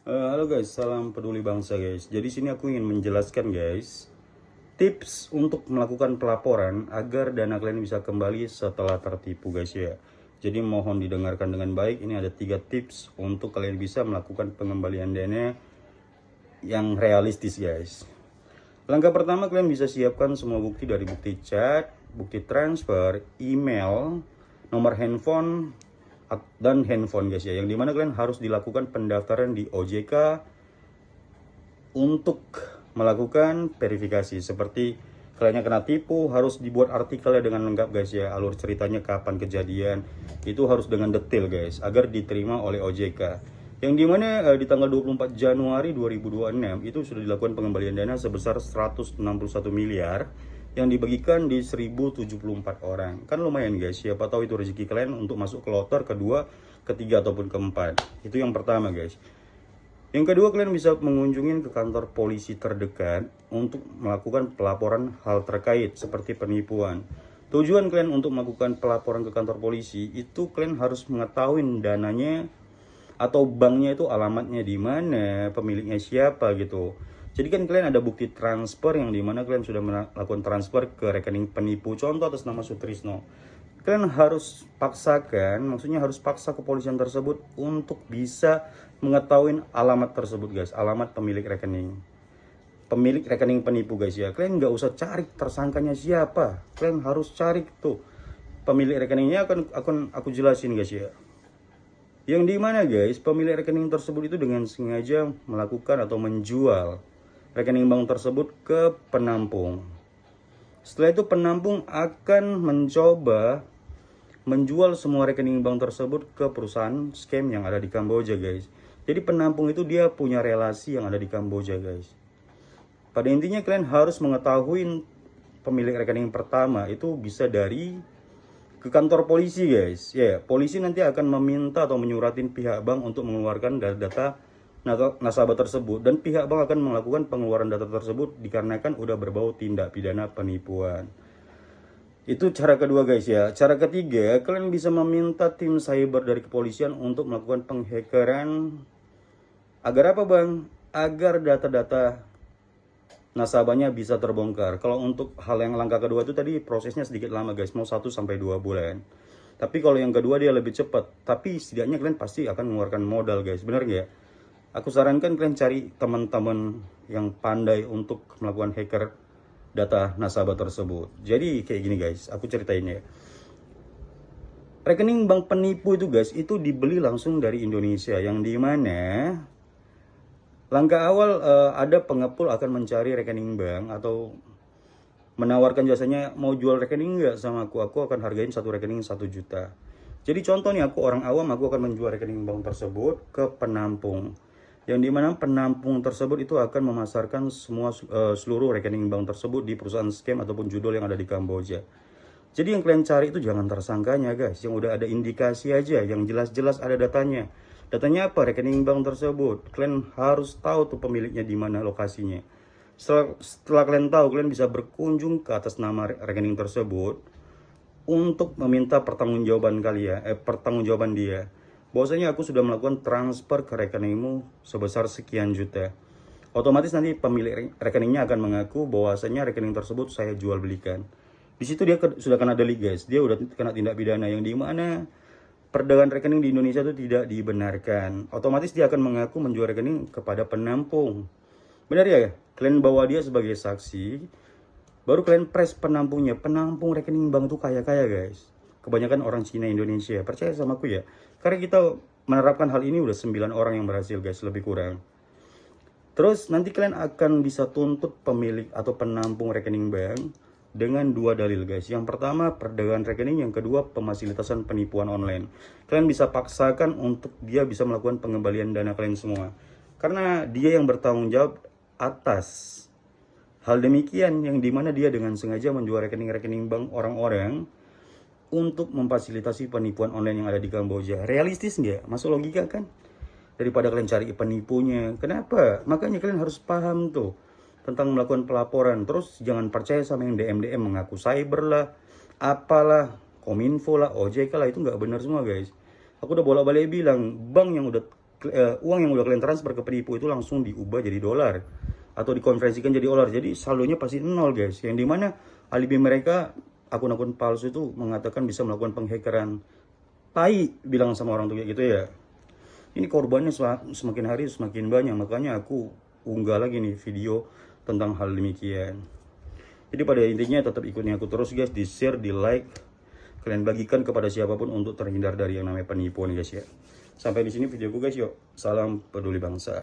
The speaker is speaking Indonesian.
Halo guys, salam peduli bangsa guys. Jadi sini aku ingin menjelaskan guys, tips untuk melakukan pelaporan agar dana kalian bisa kembali setelah tertipu guys ya. Jadi mohon didengarkan dengan baik. Ini ada 3 tips untuk kalian bisa melakukan pengembalian dana yang realistis guys. Langkah pertama, kalian bisa siapkan semua bukti dari bukti chat, bukti transfer, email, nomor handphone, dan handphone guys ya, yang dimana kalian harus dilakukan pendaftaran di OJK untuk melakukan verifikasi. Seperti kalian kena tipu, harus dibuat artikelnya dengan lengkap guys ya, alur ceritanya, kapan kejadian, itu harus dengan detail guys, agar diterima oleh OJK. Yang dimana di tanggal 24 Januari 2026 itu sudah dilakukan pengembalian dana sebesar 161 miliar yang dibagikan di 1074 orang. Kan lumayan guys, siapa tahu itu rezeki kalian untuk masuk ke loter kedua, ketiga, ataupun keempat. Itu yang pertama guys. Yang kedua, kalian bisa mengunjungi ke kantor polisi terdekat untuk melakukan pelaporan hal terkait seperti penipuan. Tujuan kalian untuk melakukan pelaporan ke kantor polisi itu kalian harus mengetahui dananya atau banknya itu alamatnya di mana, pemiliknya siapa gitu. Jadi kan kalian ada bukti transfer yang dimana kalian sudah melakukan transfer ke rekening penipu, contoh atas nama Sutrisno. Kalian harus paksakan, maksudnya harus paksa kepolisian tersebut untuk bisa mengetahui alamat tersebut guys, alamat pemilik rekening. Pemilik rekening penipu guys ya. Kalian nggak usah cari tersangkanya siapa, kalian harus cari tuh pemilik rekeningnya. Akan aku jelasin guys ya. Yang dimana guys, pemilik rekening tersebut itu dengan sengaja melakukan atau menjual rekening bank tersebut ke penampung. Setelah itu penampung akan mencoba menjual semua rekening bank tersebut ke perusahaan scam yang ada di Kamboja guys. Jadi penampung itu dia punya relasi yang ada di Kamboja guys. Pada intinya kalian harus mengetahui pemilik rekening pertama itu bisa dari ke kantor polisi guys. Ya, polisi nanti akan meminta atau menyuratin pihak bank untuk mengeluarkan data nasabah tersebut, dan pihak bank akan melakukan pengeluaran data tersebut dikarenakan udah berbau tindak pidana penipuan. Itu cara kedua guys ya. Cara ketiga, kalian bisa meminta tim cyber dari kepolisian untuk melakukan penghackeran. Agar apa bang? Agar data-data nasabahnya bisa terbongkar. Kalau untuk hal yang langkah kedua itu tadi prosesnya sedikit lama guys, mau 1-2 bulan. Tapi kalau yang kedua dia lebih cepat, tapi setidaknya kalian pasti akan mengeluarkan modal guys, bener gak? Aku sarankan kalian cari teman-teman yang pandai untuk melakukan hacker data nasabah tersebut. Jadi kayak gini guys, aku ceritain ya. Rekening bank penipu itu guys, itu dibeli langsung dari Indonesia, yang dimana langkah awal ada pengepul akan mencari rekening bank atau menawarkan jasanya, mau jual rekening nggak sama aku akan hargain satu rekening 1 juta. Jadi contoh nih, aku orang awam, aku akan menjual rekening bank tersebut ke penampung, yang dimana penampung tersebut itu akan memasarkan semua seluruh rekening bank tersebut di perusahaan scam ataupun judul yang ada di Kamboja. Jadi yang kalian cari itu jangan tersangkanya guys, yang udah ada indikasi aja, yang jelas-jelas ada datanya. Datanya apa? Rekening bank tersebut. Kalian harus tahu tuh pemiliknya di mana, lokasinya. Setelah kalian tahu, kalian bisa berkunjung ke atas nama rekening tersebut untuk meminta pertanggungjawaban pertanggungjawaban dia. Bahwasanya aku sudah melakukan transfer ke rekeningmu sebesar sekian juta. Otomatis nanti pemilik rekeningnya akan mengaku bahwasanya rekening tersebut saya jual belikan. Di situ dia sudah kena delik guys. Dia udah kena tindak pidana, yang dimana perdagangan rekening di Indonesia itu tidak dibenarkan. Otomatis dia akan mengaku menjual rekening kepada penampung. Benar ya? Kalian bawa dia sebagai saksi, baru kalian press penampungnya. Penampung rekening bank itu kaya-kaya guys. Kebanyakan orang Cina Indonesia. Percaya sama aku ya. Karena kita menerapkan hal ini udah 9 orang yang berhasil guys, lebih kurang. Terus nanti kalian akan bisa tuntut pemilik atau penampung rekening bank dengan 2 dalil guys. Yang pertama perdagangan rekening, yang kedua pemasilitasan penipuan online. Kalian bisa paksakan untuk dia bisa melakukan pengembalian dana kalian semua, karena dia yang bertanggung jawab atas hal demikian, yang dimana dia dengan sengaja menjual rekening-rekening bank orang-orang untuk memfasilitasi penipuan online yang ada di Kamboja. Realistis nggak? Masuk logika kan? Daripada kalian cari penipunya. Kenapa? Makanya kalian harus paham tuh tentang melakukan pelaporan. Terus jangan percaya sama yang DM mengaku cyber lah, apalah, Kominfo lah, OJK lah, itu nggak benar semua guys. Aku udah bolak-balik bilang, bank yang udah uang yang udah kalian transfer ke penipu itu langsung diubah jadi dolar atau dikonversikan jadi dolar. Jadi saldonya pasti nol guys. Yang dimana alibi mereka akun-akun palsu itu mengatakan bisa melakukan penghackeran. Tai bilang sama orang tuh kayak gitu ya. Ini korbannya semakin hari semakin banyak, makanya aku unggah lagi nih video tentang hal demikian. Jadi pada intinya tetap ikutin aku terus guys, di share, di like, kalian bagikan kepada siapapun untuk terhindar dari yang namanya penipuan guys ya. Sampai di sini videoku guys, yuk. Salam peduli bangsa.